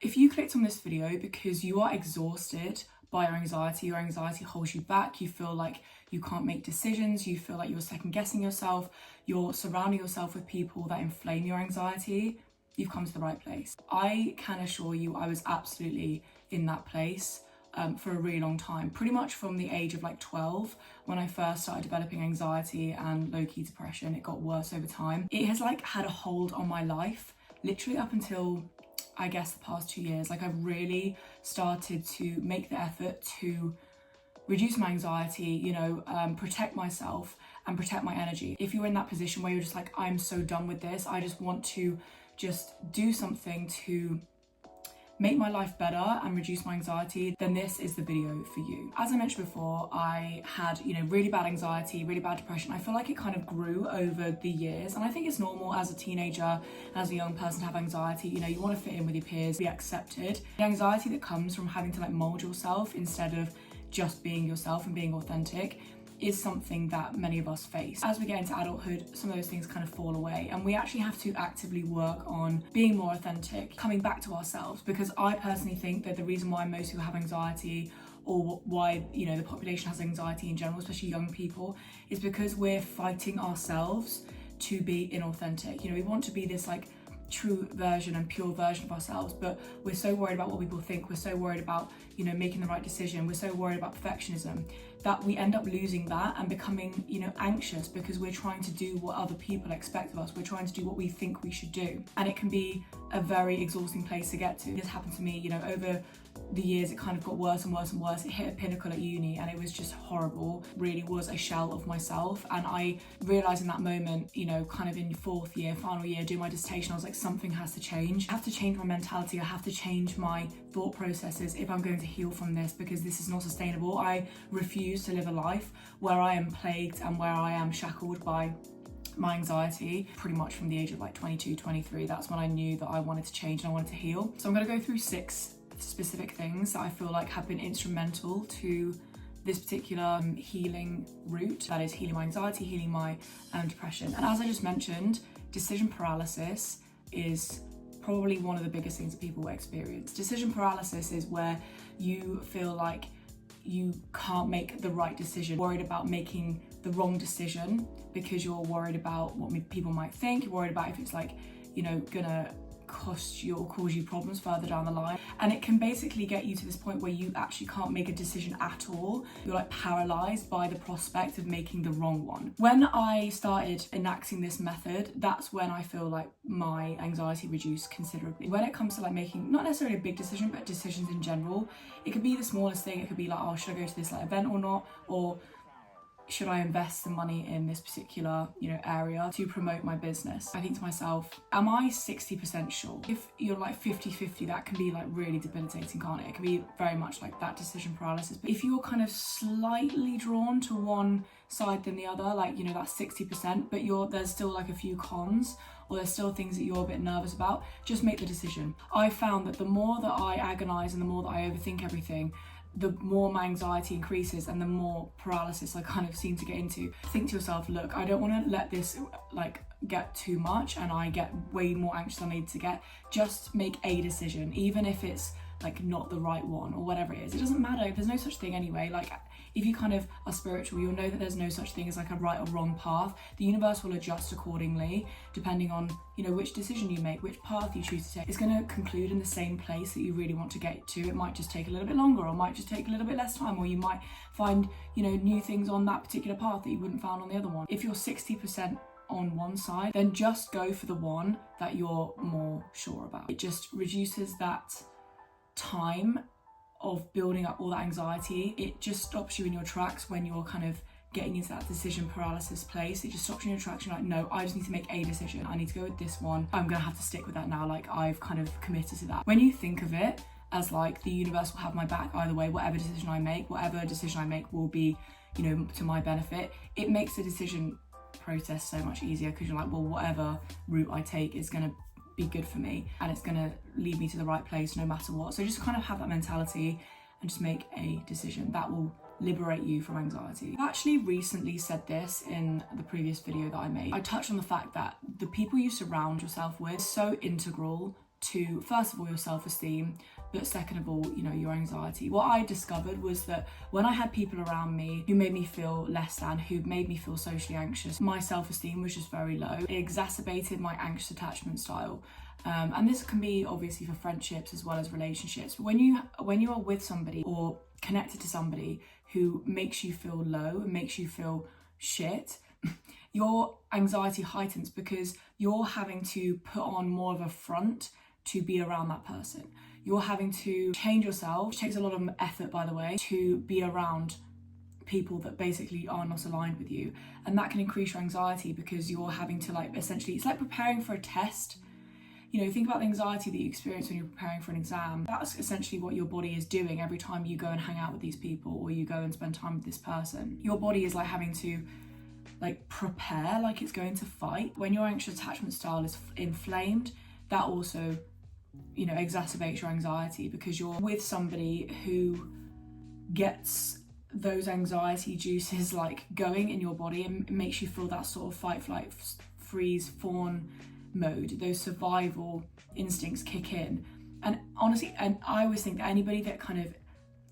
If you clicked on this video because you are exhausted by your anxiety holds you back, you feel like you can't make decisions, you feel like you're second guessing yourself, you're surrounding yourself with people that inflame your anxiety, you've come to the right place. I can assure you I was absolutely in that place for a really long time, pretty much from the age of like 12 when I first started developing anxiety and low-key depression. It got worse over time. It has like had a hold on my life literally up until I guess the past 2 years. Like I've really started to make the effort to reduce my anxiety, protect myself and protect my energy. If you're in that position where you're just like, I'm so done with this, I just want to just do something to make my life better and reduce my anxiety, then this is the video for you. As I mentioned before, I had, really bad anxiety, really bad depression. I feel like it kind of grew over the years, and I think it's normal as a teenager, as a young person to have anxiety. You want to fit in with your peers, be accepted. The anxiety that comes from having to like mold yourself instead of just being yourself and being authentic is something that many of us face. As we get into adulthood, some of those things kind of fall away, and we actually have to actively work on being more authentic, coming back to ourselves, because I personally think that the reason why most people have anxiety, or why the population has anxiety in general, especially young people, is because we're fighting ourselves to be inauthentic. We want to be this like true version and pure version of ourselves, but we're so worried about what people think, we're so worried about making the right decision, we're so worried about perfectionism, that we end up losing that and becoming anxious because we're trying to do what other people expect of us, we're trying to do what we think we should do, and it can be a very exhausting place to get to. This happened to me over the years. It kind of got worse and worse and worse. It hit a pinnacle at uni and it was just horrible. Really was a shell of myself, and I realized in that moment, kind of in fourth year, final year, doing my dissertation, I was like, something has to change. I have to change my mentality, I have to change my thought processes if I'm going to heal from this, because this is not sustainable. I refuse to live a life where I am plagued and where I am shackled by my anxiety. Pretty much from the age of like 22, 23, that's when I knew that I wanted to change and I wanted to heal. So I'm going to go through 6 specific things that I feel like have been instrumental to this particular healing route, that is healing my anxiety, healing my depression. And as I just mentioned, decision paralysis is probably one of the biggest things that people experience. Decision paralysis is where you feel like you can't make the right decision, worried about making the wrong decision because you're worried about what people might think, you're worried about if it's like, gonna cost you or cause you problems further down the line. And it can basically get you to this point where you actually can't make a decision at all. You're like paralyzed by the prospect of making the wrong one. When I started enacting this method, that's when I feel like my anxiety reduced considerably. When it comes to like making not necessarily a big decision, but decisions in general, it could be the smallest thing. It could be like, oh, should I go to this like event or not? Or should I invest some money in this particular, area to promote my business? I think to myself, am I 60% sure? If you're like 50-50, that can be like really debilitating, can't it? It can be very much like that decision paralysis. But if you're kind of slightly drawn to one side than the other, like, that's 60%, but there's still like a few cons, or there's still things that you're a bit nervous about, just make the decision. I found that the more that I agonize and the more that I overthink everything, the more my anxiety increases and the more paralysis I kind of seem to get into. Think to yourself, look, I don't want to let this like get too much and I get way more anxious than I need to get. Just make a decision, even if it's like not the right one or whatever it is. It doesn't matter. There's no such thing anyway. Like if you kind of are spiritual, you'll know that there's no such thing as like a right or wrong path. The universe will adjust accordingly depending on, which decision you make, which path you choose to take. It's going to conclude in the same place that you really want to get to. It might just take a little bit longer, or might just take a little bit less time, or you might find, new things on that particular path that you wouldn't find on the other one. If you're 60% on one side, then just go for the one that you're more sure about. It just reduces that time of building up all that anxiety. It just stops you in your tracks when you're kind of getting into that decision paralysis place. It just stops you in your tracks. You're like, no, I just need to make a decision. I need to go with this one. I'm gonna have to stick with that now. Like I've kind of committed to that. When you think of it as like the universe will have my back either way, whatever decision I make will be, to my benefit. It makes the decision process so much easier because you're like, well, whatever route I take is gonna be good for me and it's gonna lead me to the right place no matter what. So just kind of have that mentality and just make a decision that will liberate you from anxiety. I actually recently said this in the previous video that I made. I touched on the fact that the people you surround yourself with is so integral to, first of all, your self-esteem, but second of all, you know, your anxiety. What I discovered was that when I had people around me who made me feel less than, who made me feel socially anxious, my self-esteem was just very low. It exacerbated my anxious attachment style. And this can be obviously for friendships as well as relationships. When you are with somebody or connected to somebody who makes you feel low and makes you feel shit, your anxiety heightens because you're having to put on more of a front to be around that person. You're having to change yourself, which takes a lot of effort, by the way, to be around people that basically are not aligned with you. And that can increase your anxiety because you're having to, like, essentially, it's like preparing for a test. You know, think about the anxiety that you experience when you're preparing for an exam. That's essentially what your body is doing every time you go and hang out with these people or you go and spend time with this person. Your body is like having to like prepare like it's going to fight. When your anxious attachment style is inflamed, that also, you know, exacerbates your anxiety because you're with somebody who gets those anxiety juices like going in your body and makes you feel that sort of fight, flight, freeze, fawn mode. Those survival instincts kick in. And honestly, and I always think that anybody that kind of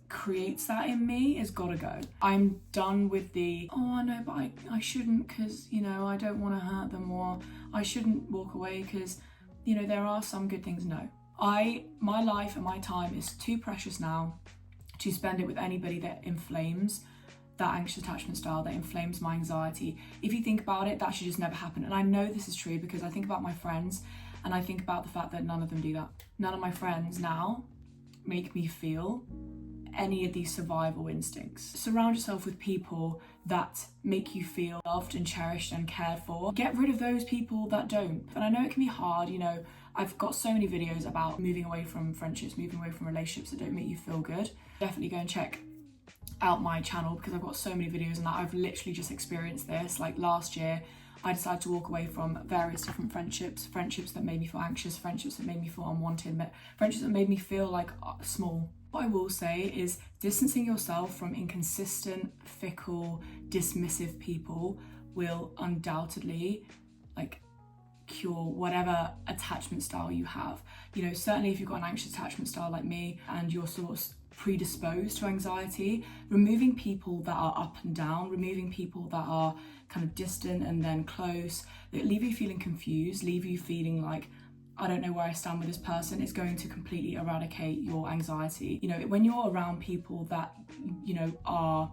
creates that in me has got to go. I'm done with the, oh, I know, but I shouldn't because, you know, I don't want to hurt them, or I shouldn't walk away because, you know, there are some good things. No. My life and my time is too precious now to spend it with anybody that inflames that anxious attachment style, that inflames my anxiety. If you think about it, that should just never happen. And I know this is true because I think about my friends and I think about the fact that none of them do that. None of my friends now make me feel any of these survival instincts. Surround yourself with people that make you feel loved and cherished and cared for. Get rid of those people that don't. And I know it can be hard, you know, I've got so many videos about moving away from friendships, moving away from relationships that don't make you feel good. Definitely go and check out my channel because I've got so many videos on that. I've literally just experienced this. Like last year, I decided to walk away from various different friendships that made me feel anxious, friendships that made me feel unwanted, but friendships that made me feel like small. What I will say is distancing yourself from inconsistent, fickle, dismissive people will undoubtedly like cure whatever attachment style you have. You know, certainly if you've got an anxious attachment style like me and you're sort of predisposed to anxiety, removing people that are up and down, removing people that are kind of distant and then close, that leave you feeling confused, leave you feeling like, I don't know where I stand with this person, is going to completely eradicate your anxiety. You know, when you're around people that, you know, are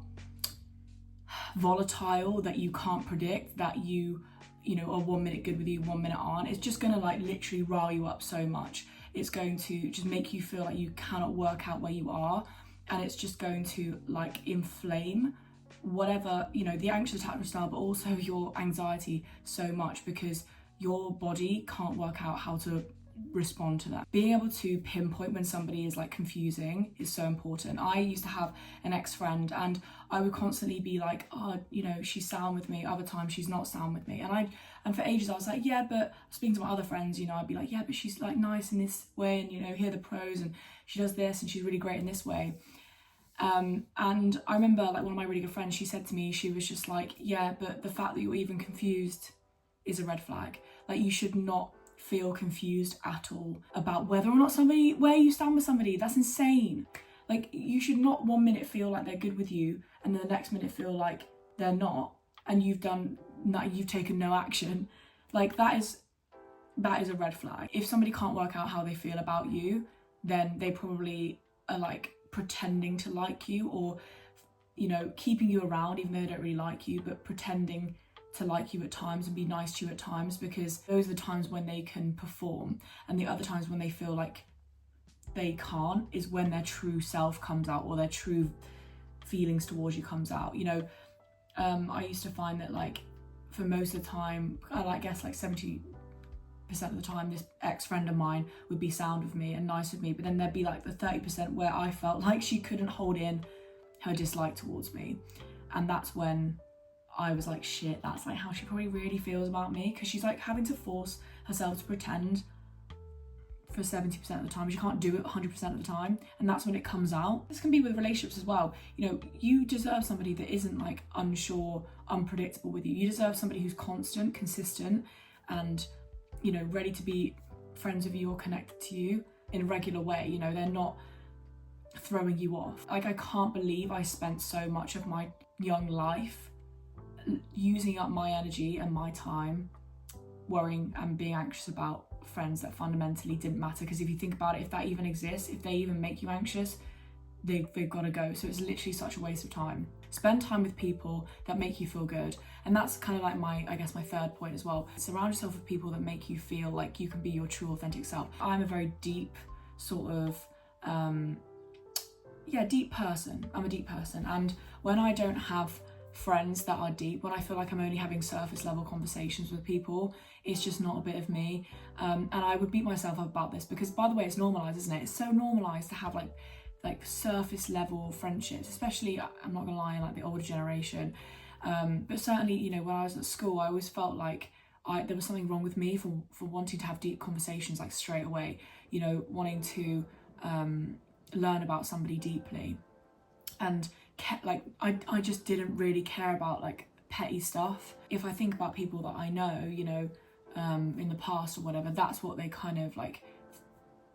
volatile, that you can't predict, that you know, are 1 minute good with you, 1 minute aren't, it's just gonna like literally rile you up so much. It's going to just make you feel like you cannot work out where you are, and it's just going to like inflame whatever, you know, the anxious attachment style, but also your anxiety so much because your body can't work out how to respond to that. Being able to pinpoint when somebody is like confusing is so important. I used to have an ex-friend and I would constantly be like, oh, you know, she's sound with me, other times she's not sound with me. And for ages I was like, yeah, but speaking to my other friends, you know, I'd be like, yeah, but she's like nice in this way, and you know, here are the pros, and she does this and she's really great in this way. And I remember like one of my really good friends, she said to me, she was just like, yeah, but the fact that you're even confused is a red flag. Like, you should not feel confused at all about whether or not where you stand with somebody. That's insane. Like, you should not 1 minute feel like they're good with you and then the next minute feel like they're not, and you've taken no action. Like, that is a red flag. If somebody can't work out how they feel about you, then they probably are like pretending to like you, or, you know, keeping you around even though they don't really like you, but pretending to like you at times and be nice to you at times, because those are the times when they can perform, and the other times when they feel like they can't is when their true self comes out, or their true feelings towards you comes out. You know, I used to find that like for most of the time, I guess like 70% of the time, this ex-friend of mine would be sound with me and nice with me, but then there'd be like the 30% where I felt like she couldn't hold in her dislike towards me, and that's when I was like, shit, that's like how she probably really feels about me, because she's like having to force herself to pretend for 70% of the time. She can't do it 100% of the time, and that's when it comes out. This can be with relationships as well. You know, you deserve somebody that isn't like unsure, unpredictable with you. You deserve somebody who's constant, consistent, and, you know, ready to be friends of you or connected to you in a regular way, you know, they're not throwing you off. Like, I can't believe I spent so much of my young life using up my energy and my time worrying and being anxious about friends that fundamentally didn't matter. Because if you think about it, if that even exists, if they even make you anxious, they've got to go. So it's literally such a waste of time. Spend time with people that make you feel good. And that's kind of like my third point as well. Surround yourself with people that make you feel like you can be your true authentic self. I'm a very deep sort of deep person. I'm a deep person, and when I don't have friends that are deep, when I feel like I'm only having surface level conversations with people, it's just not a bit of me. And I would beat myself up about this, because, by the way, it's normalized, isn't it? It's so normalized to have like surface level friendships, especially, I'm not gonna lie, in like the older generation. But certainly, you know, when I was at school, I always felt like there was something wrong with me for wanting to have deep conversations like straight away, you know, wanting to learn about somebody deeply. And I just didn't really care about like petty stuff. If I think about people that I know, you know, in the past or whatever, that's what they kind of like,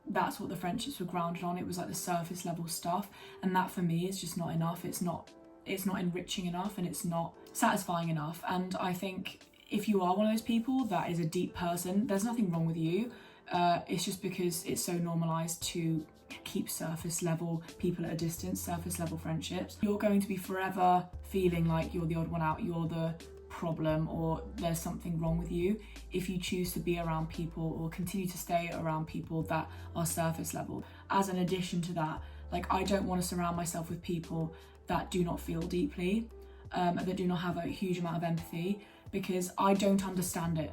that's what the friendships were grounded on. It was like the surface level stuff, and that for me is just not enough. It's not enriching enough, and it's not satisfying enough. And I think if you are one of those people that is a deep person, there's nothing wrong with you. It's just because it's so normalized to keep surface level people at a distance, surface level friendships. You're going to be forever feeling like you're the odd one out, you're the problem, or there's something wrong with you if you choose to be around people or continue to stay around people that are surface level. As an addition to that, like, I don't want to surround myself with people that do not feel deeply, that do not have a huge amount of empathy, because I don't understand it.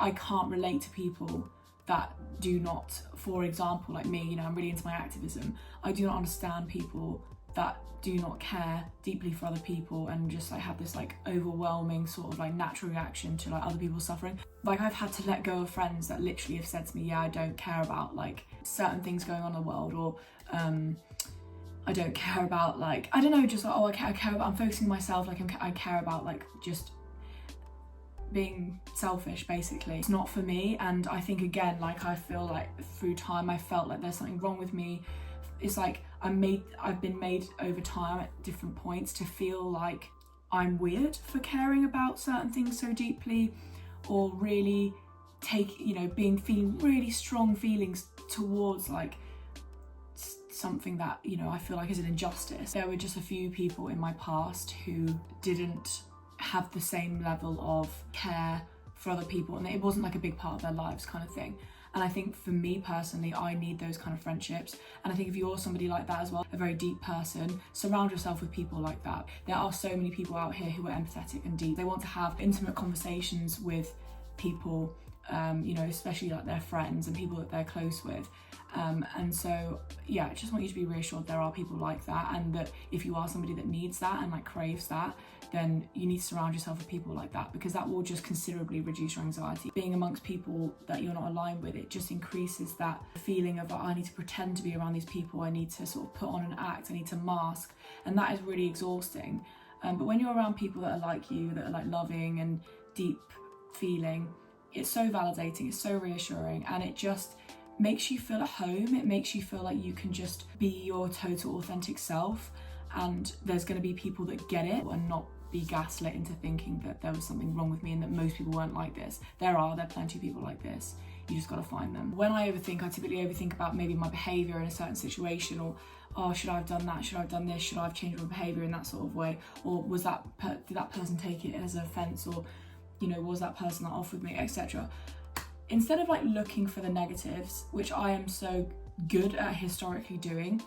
I can't relate to people that do not, for example, like me, you know, I'm really into my activism. I do not understand people that do not care deeply for other people and just like have this like overwhelming sort of like natural reaction to like other people's suffering. Like, I've had to let go of friends that literally have said to me, yeah, I don't care about like certain things going on in the world, or I don't care about like, I don't know, just like, oh, I care about, I'm focusing on myself, like I care about like just being selfish, basically. It's not for me. And I think, again, like, I feel like through time I felt like there's something wrong with me. It's like I've been made over time at different points to feel like I'm weird for caring about certain things so deeply, or really feeling really strong feelings towards like something that, you know, I feel like is an injustice. There were just a few people in my past who didn't have the same level of care for other people, and it wasn't like a big part of their lives kind of thing. And I think for me personally, I need those kind of friendships. And I think if you're somebody like that as well, a very deep person, surround yourself with people like that. There are so many people out here who are empathetic and deep. They want to have intimate conversations with people, you know, especially like their friends and people that they're close with. And so, yeah, I just want you to be reassured there are people like that, and that if you are somebody that needs that and like craves that, then you need to surround yourself with people like that, because that will just considerably reduce your anxiety. Being amongst people that you're not aligned with, it just increases that feeling of, I need to pretend to be around these people, I need to sort of put on an act, I need to mask, and that is really exhausting. But when you're around people that are like you, that are like loving and deep feeling, it's so validating, it's so reassuring, and it just makes you feel at home. It makes you feel like you can just be your total authentic self, and there's going to be people that get it and not be gaslit into thinking that there was something wrong with me and that most people weren't like this. There are plenty of people like this. You just got to find them. When I overthink, I typically overthink about maybe my behaviour in a certain situation, or, oh, should I have done that? Should I have done this? Should I have changed my behaviour in that sort of way? Or did that person take it as an offence? Or, you know, was that person that off with me, etc. Instead of like looking for the negatives, which I am so good at historically doing,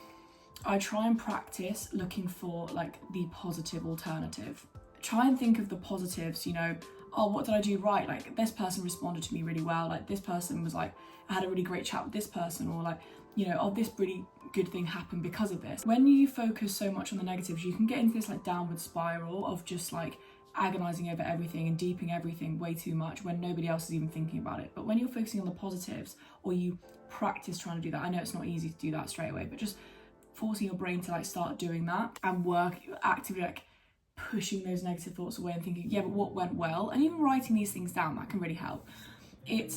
I try and practice looking for like the positive alternative. Try and think of the positives, you know, oh, what did I do right? Like, this person responded to me really well. Like, this person was like, I had a really great chat with this person, or like, you know, oh, this really good thing happened because of this. When you focus so much on the negatives, you can get into this like downward spiral of just like agonizing over everything and deeping everything way too much when nobody else is even thinking about it. But when you're focusing on the positives, or you practice trying to do that, I know it's not easy to do that straight away, but just forcing your brain to like start doing that and work actively, like pushing those negative thoughts away and thinking, yeah, but what went well, and even writing these things down, that can really help. It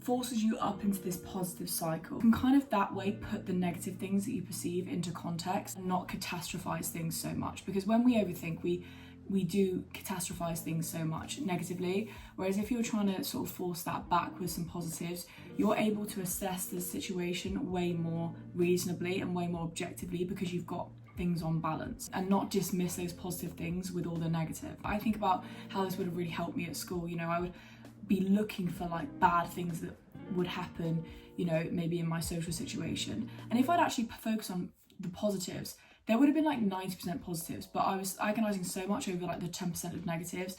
forces you up into this positive cycle. You can kind of that way put the negative things that you perceive into context and not catastrophize things so much, because when we overthink, we do catastrophize things so much negatively, whereas if you're trying to sort of force that back with some positives, you're able to assess the situation way more reasonably and way more objectively, because you've got things on balance and not dismiss those positive things with all the negative. I think about how this would have really helped me at school. You know, I would be looking for like bad things that would happen, you know, maybe in my social situation, and if I'd actually focus on the positives, there would have been like 90% positives, but I was agonizing so much over like the 10% of negatives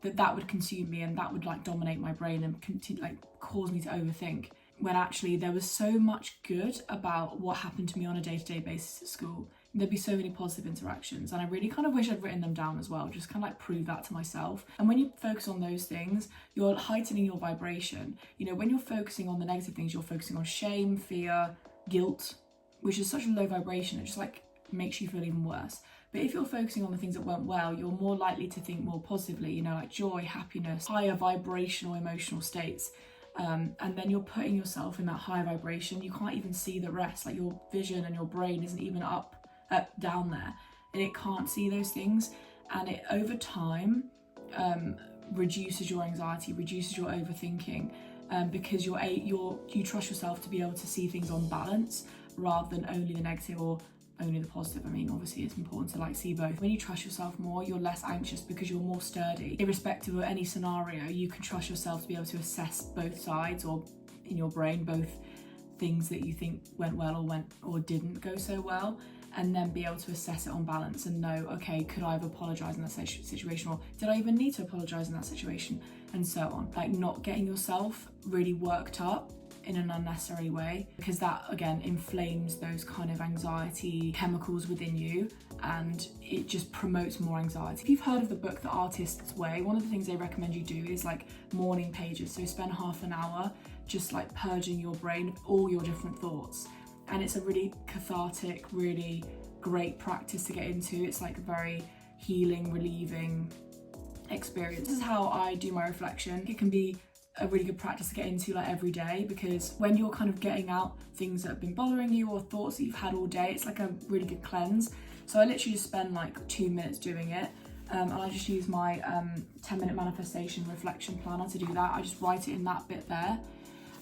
that would consume me, and that would like dominate my brain and continue, like cause me to overthink, when actually there was so much good about what happened to me on a day-to-day basis at school. There'd be so many positive interactions, and I really kind of wish I'd written them down as well, just kind of like prove that to myself. And when you focus on those things, you're heightening your vibration. You know, when you're focusing on the negative things, you're focusing on shame, fear, guilt, which is such a low vibration. It just like makes you feel even worse. But if you're focusing on the things that went well, you're more likely to think more positively, you know, like joy, happiness, higher vibrational emotional states. And then you're putting yourself in that higher vibration. You can't even see the rest. Like your vision and your brain isn't even down there, and it can't see those things. And it over time reduces your anxiety, reduces your overthinking, because you trust yourself to be able to see things on balance rather than only the negative or only the positive. I mean, obviously it's important to like see both. When you trust yourself more, you're less anxious because you're more sturdy. Irrespective of any scenario, you can trust yourself to be able to assess both sides, or in your brain, both things that you think went well or didn't go so well, and then be able to assess it on balance and know, okay, could I have apologized in that situation, or did I even need to apologize in that situation, and so on. Like not getting yourself really worked up in an unnecessary way, because that again inflames those kind of anxiety chemicals within you, and it just promotes more anxiety. If you've heard of the book The Artist's Way, one of the things they recommend you do is like morning pages. So spend half an hour just like purging your brain of all your different thoughts, and it's a really cathartic, really great practice to get into. It's like a very healing, relieving experience. This is how I do my reflection. It can be a really good practice to get into like every day, because when you're kind of getting out things that have been bothering you or thoughts that you've had all day, it's like a really good cleanse. So I literally just spend like 2 minutes doing it, and I just use my 10-minute manifestation reflection planner to do that. I just write it in that bit there,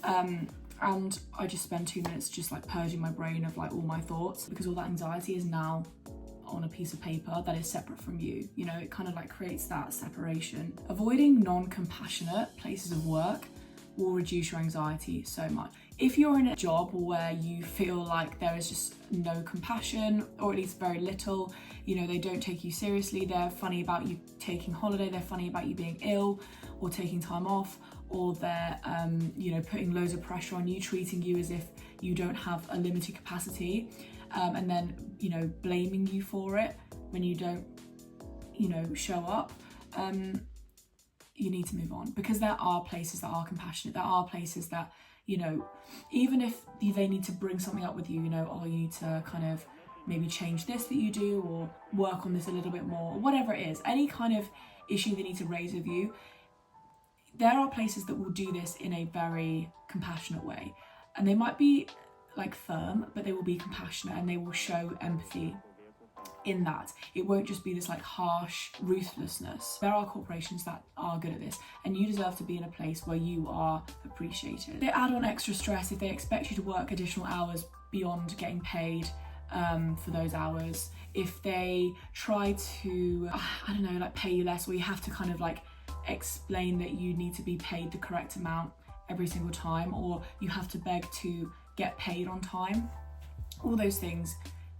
and I just spend 2 minutes just like purging my brain of like all my thoughts, because all that anxiety is now on a piece of paper that is separate from you. You know, it kind of like creates that separation. Avoiding non-compassionate places of work will reduce your anxiety so much. If you're in a job where you feel like there is just no compassion, or at least very little, you know, they don't take you seriously, they're funny about you taking holiday, they're funny about you being ill or taking time off, or they're you know, putting loads of pressure on you, treating you as if you don't have a limited capacity, and then, you know, blaming you for it when you don't, you know, show up, you need to move on, because there are places that are compassionate. There are places that, you know, even if they need to bring something up with you, you know, or you to kind of maybe change this that you do, or work on this a little bit more, or whatever it is, any kind of issue they need to raise with you, there are places that will do this in a very compassionate way. And they might be like firm, but they will be compassionate, and they will show empathy in that. It won't just be this like harsh ruthlessness. There are corporations that are good at this, and you deserve to be in a place where you are appreciated. They add on extra stress if they expect you to work additional hours beyond getting paid for those hours. If they try to, I don't know, like pay you less, or you have to kind of like explain that you need to be paid the correct amount every single time, or you have to beg to get paid on time. All those things,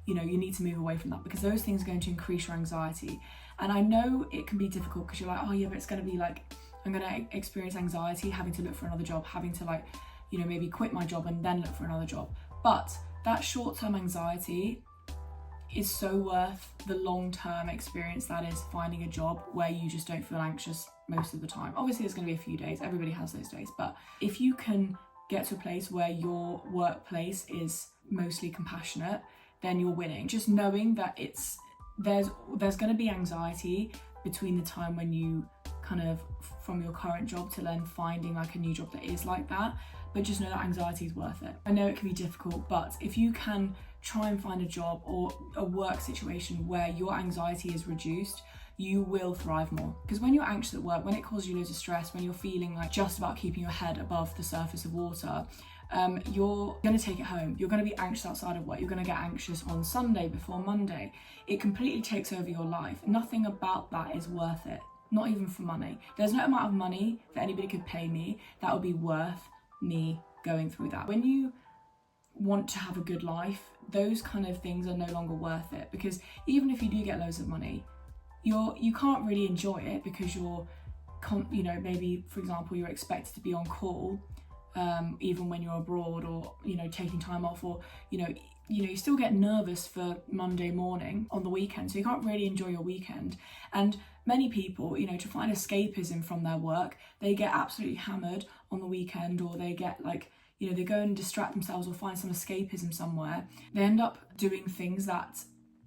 you know, you need to move away from that, because those things are going to increase your anxiety. And I know it can be difficult, because you're like, oh yeah, but it's going to be like, I'm going to experience anxiety having to look for another job, having to like, you know, maybe quit my job and then look for another job. But that short-term anxiety is so worth the long-term experience that is finding a job where you just don't feel anxious most of the time. Obviously there's going to be a few days, everybody has those days, but if you can get to a place where your workplace is mostly compassionate, then you're winning. Just knowing that there's going to be anxiety between the time when you kind of from your current job to then finding like a new job that is like that, but just know that anxiety is worth it. I know it can be difficult, but if you can try and find a job or a work situation where your anxiety is reduced, you will thrive more. Because when you're anxious at work, when it causes you loads of stress, when you're feeling like just about keeping your head above the surface of water, you're going to take it home. You're going to be anxious outside of work. You're going to get anxious on Sunday before Monday. It completely takes over your life. Nothing about that is worth it. Not even for money. There's no amount of money that anybody could pay me that would be worth me going through that. When you want to have a good life, those kind of things are no longer worth it, because even if you do get loads of money, you can't really enjoy it because you're, you know, maybe for example you're expected to be on call even when you're abroad, or you know, taking time off, or you still get nervous for Monday morning on the weekend, so you can't really enjoy your weekend. And many people, you know, to find escapism from their work, they get absolutely hammered on the weekend, or they get like, you know, they go and distract themselves or find some escapism somewhere. They end up doing things that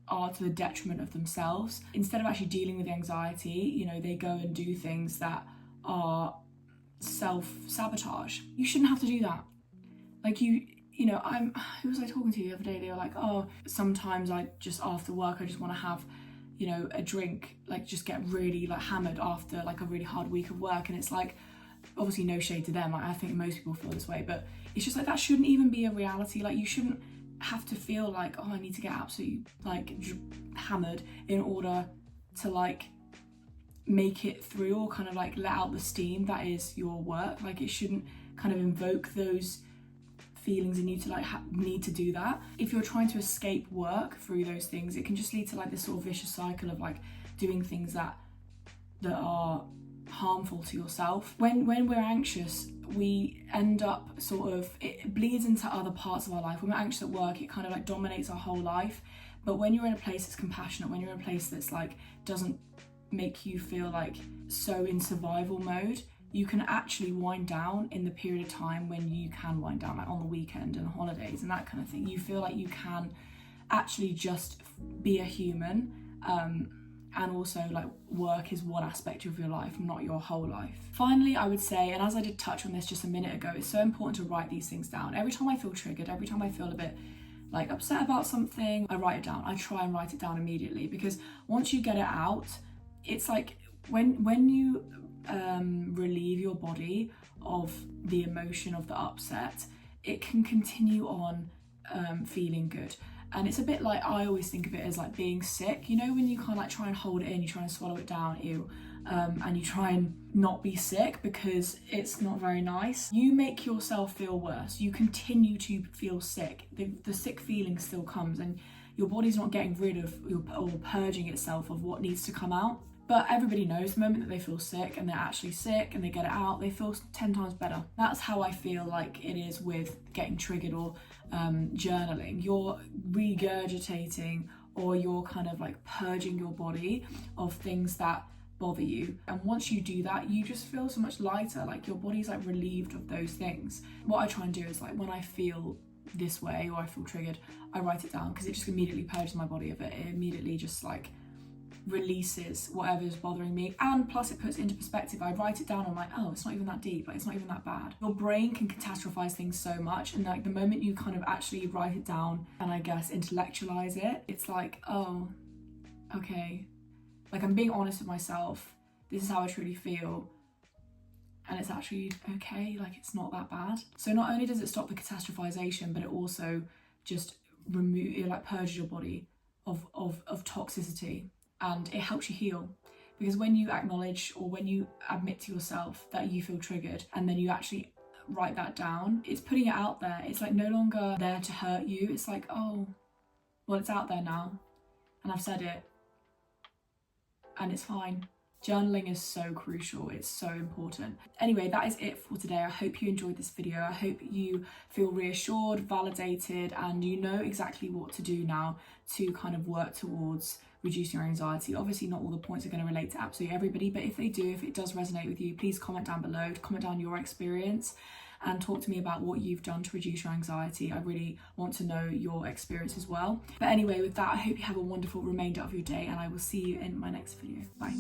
are to the detriment of themselves. Instead of actually dealing with the anxiety, you know, they go and do things that are self-sabotage. You shouldn't have to do that. Like you know, who was I talking to the other day? They were like, oh, sometimes I just, after work, I just want to have, you know, a drink, like just get really like hammered after like a really hard week of work. And it's like, obviously no shade to them, like I think most people feel this way, but it's just like that shouldn't even be a reality. Like you shouldn't have to feel like, oh, I need to get absolutely like hammered in order to like make it through, or kind of like let out the steam that is your work. Like it shouldn't kind of invoke those feelings in you to like need to do that. If you're trying to escape work through those things, it can just lead to like this sort of vicious cycle of like doing things that are harmful to yourself. When we're anxious, we end up sort of, it bleeds into other parts of our life. When we're anxious at work, it kind of like dominates our whole life. But when you're in a place that's compassionate, when you're in a place that's like doesn't make you feel like so in survival mode, you can actually wind down in the period of time when you can wind down, like on the weekend and holidays and that kind of thing. You feel like you can actually just be a human, and also like work is one aspect of your life, not your whole life. Finally, I would say, and as I did touch on this just a minute ago, it's so important to write these things down. Every time I feel triggered, every time I feel a bit like upset about something, I write it down. I try and write it down immediately, because once you get it out, it's like when you relieve your body of the emotion of the upset, it can continue on feeling good. And it's a bit like, I always think of it as like being sick, you know, when you kind of like try and hold it in, you try and swallow it down, and you try and not be sick because it's not very nice. You make yourself feel worse. You continue to feel sick. The sick feeling still comes, and your body's not getting rid of or purging itself of what needs to come out. But everybody knows the moment that they feel sick and they're actually sick and they get it out, they feel 10 times better. That's how I feel like it is with getting triggered or journaling. You're regurgitating, or you're kind of like purging your body of things that bother you. And once you do that, you just feel so much lighter, like your body's like relieved of those things. What I try and do is like, when I feel this way or I feel triggered, I write it down, because it just immediately purges my body of it. It immediately just like releases whatever's bothering me, and plus it puts it into perspective. I write it down, I'm like, oh, it's not even that deep, like it's not even that bad. Your brain can catastrophize things so much, and like the moment you kind of actually write it down and I guess intellectualize it, it's like, oh, okay, like I'm being honest with myself, this is how I truly feel, and it's actually okay, like it's not that bad. So not only does it stop the catastrophization, but it also just it like purges your body of toxicity. And it helps you heal, because when you acknowledge, or when you admit to yourself that you feel triggered, and then you actually write that down, it's putting it out there. It's like no longer there to hurt you. It's like, oh, well, it's out there now, and I've said it, and it's fine. Journaling is so crucial, it's so important. Anyway, that is it for today. I hope you enjoyed this video. I hope you feel reassured, validated, and you know exactly what to do now to kind of work towards reducing your anxiety. Obviously not all the points are going to relate to absolutely everybody, but if they do, if it does resonate with you, please comment down below, comment down your experience, and talk to me about what you've done to reduce your anxiety. I really want to know your experience as well. But anyway, with that, I hope you have a wonderful remainder of your day, and I will see you in my next video. Bye.